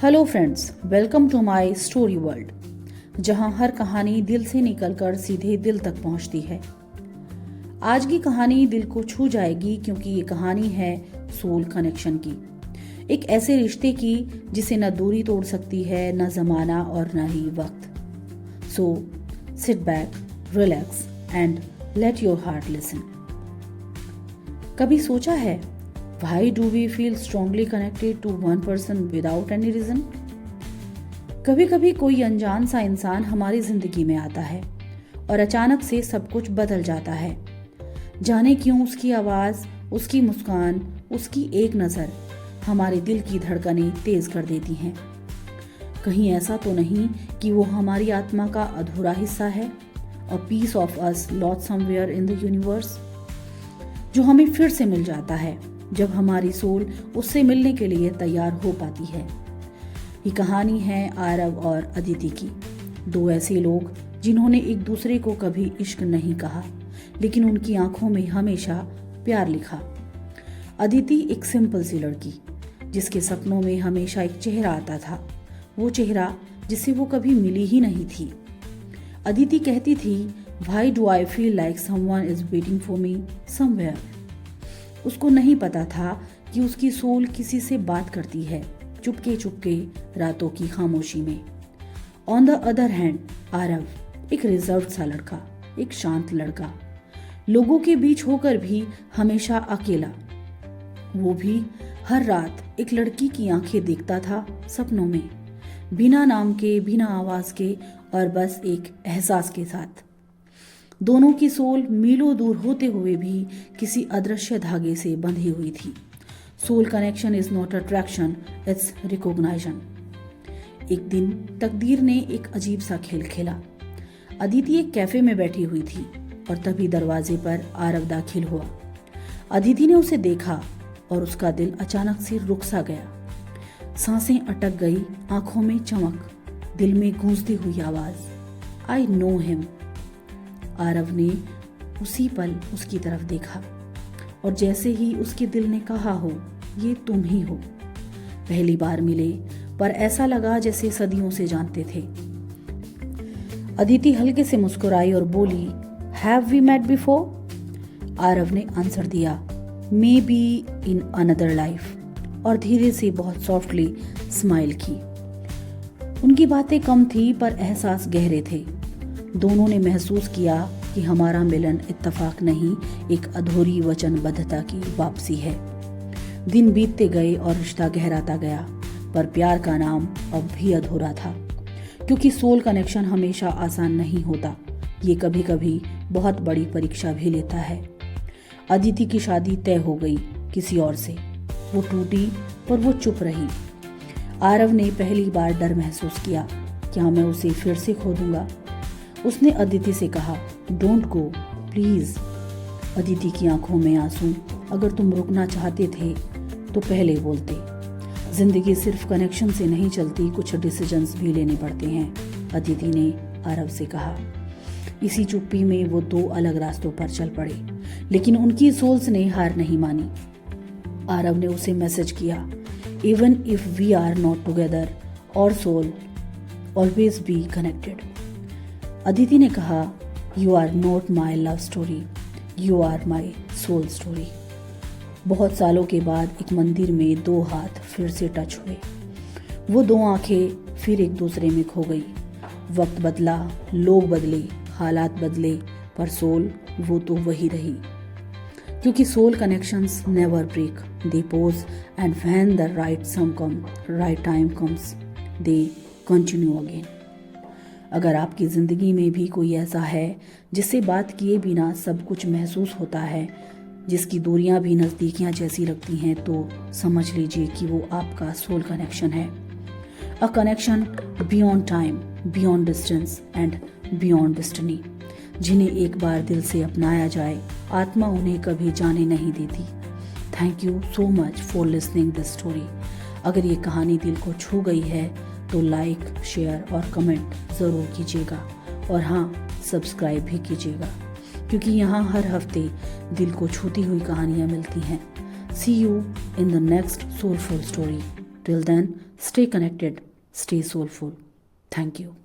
Hello friends, welcome to my story world, जहां हर कहानी दिल से निकलकर सीधे दिल तक पहुंचती है। आज की कहानी दिल को छू जाएगी क्योंकि ये कहानी है सोल कनेक्शन की, एक ऐसे रिश्ते की जिसे न दूरी तोड़ सकती है, न जमाना और न ही वक्त। So sit back, relax and let your heart listen. कभी सोचा है, why do we feel strongly connected to one person without any reason? कभी कभी कोई अनजान सा इंसान हमारी जिंदगी में आता है और अचानक से सब कुछ बदल जाता है। जाने क्यों उसकी आवाज, उसकी मुस्कान, उसकी एक नजर हमारे दिल की धड़कनें तेज कर देती हैं। कहीं ऐसा तो नहीं कि वो हमारी आत्मा का अधूरा हिस्सा है, a piece of us lost somewhere in the universe, जो हमें फिर से मिल जाता है जब हमारी सोल उससे मिलने के लिए तैयार हो पाती है। ये कहानी है आरव और अदिति की, दो ऐसे लोग जिन्होंने एक दूसरे को कभी इश्क नहीं कहा, लेकिन उनकी आंखों में हमेशा प्यार लिखा। अदिति एक सिंपल सी लड़की जिसके सपनों में हमेशा एक चेहरा आता था, वो चेहरा जिससे वो कभी मिली ही नहीं थी। अदिति कहती थी, Why do I feel like someone is waiting for me somewhere? उसको नहीं पता था कि उसकी सोल किसी से बात करती है, चुपके चुपके रातों की खामोशी में। On the other hand, Aarav एक रिजर्व सा लड़का, एक शांत लड़का, लोगों के बीच होकर भी हमेशा अकेला। वो भी हर रात एक लड़की की आंखें देखता था सपनों में, बिना नाम के, बिना आवाज के और बस एक एहसास के साथ। दोनों की सोल मीलों दूर होते हुए भी किसी अदृश्य धागे से बंधी हुई थी। Soul connection is not attraction, it's recognition. एक दिन तकदीर ने एक अजीब सा खेल खेला। अदिति एक कैफे में बैठी हुई थी और तभी दरवाजे पर आरव दाखिल हुआ। अदिति ने उसे देखा और उसका दिल अचानक से रुक सा गया। सांसें अटक गई, आंखों में चमक, दिल में गूंजती हुई आवाज, आई नो हिम। आरव ने उसी पल उसकी तरफ देखा और जैसे ही उसके दिल ने कहा हो, ये तुम ही हो। पहली बार मिले पर ऐसा लगा जैसे सदियों से जानते थे। अदिति हल्के से मुस्कुराई और बोली, have we met before? Aarav ने आंसर दिया, maybe in another life, और धीरे से बहुत सॉफ्टली स्माइल की। उनकी बातें कम थी पर एहसास गहरे थे। दोनों ने महसूस किया कि हमारा मिलन इत्तेफाक नहीं, एक अधूरी वचनबद्धता की वापसी है। दिन बीतते गए और रिश्ता गहराता गया, पर प्यार का नाम अब भी अधूरा था, क्योंकि सोल कनेक्शन हमेशा आसान नहीं होता। ये कभी कभी बहुत बड़ी परीक्षा भी लेता है। अदिति की शादी तय हो गई किसी और से। वो टूटी पर वो चुप रही। आरव ने पहली बार डर महसूस किया, क्या मैं उसे फिर से खो दूंगा? उसने अदिति से कहा, डोंट गो प्लीज। अदिति की आंखों में आंसू, अगर तुम रुकना चाहते थे तो पहले बोलते। जिंदगी सिर्फ कनेक्शन से नहीं चलती, कुछ डिसीजंस भी लेने पड़ते हैं, अदिति ने आरव से कहा। इसी चुप्पी में वो दो अलग रास्तों पर चल पड़े, लेकिन उनकी सोल्स ने हार नहीं मानी। आरव ने उसे मैसेज किया, even if we are not together, our soul always be connected. Aditi ने कहा, you are not my love story, you are my soul story. बहुत सालों के बाद एक मंदिर में दो हाथ फिर से टच हुए। वो दो आंखें फिर एक दूसरे में खो गई। वक्त बदला, लोग बदले, हालात बदले, पर सोल वो तो वही रही। क्योंकि soul connections never break, they pause, and when the right time comes, they continue again. अगर आपकी ज़िंदगी में भी कोई ऐसा है जिससे बात किए बिना सब कुछ महसूस होता है, जिसकी दूरियां भी नज़दीकियां जैसी लगती हैं, तो समझ लीजिए कि वो आपका सोल कनेक्शन है। A connection beyond time, beyond distance and beyond destiny. जिन्हें एक बार दिल से अपनाया जाए, आत्मा उन्हें कभी जाने नहीं देती। Thank you so much for listening this story. अगर ये कहानी दिल को छू गई है तो लाइक, शेयर और कमेंट ज़रूर कीजिएगा, और हाँ, सब्सक्राइब भी कीजिएगा, क्योंकि यहाँ हर हफ्ते दिल को छूती हुई कहानियाँ मिलती हैं। See you in the next soulful story. Till then, stay connected, stay soulful. Thank you.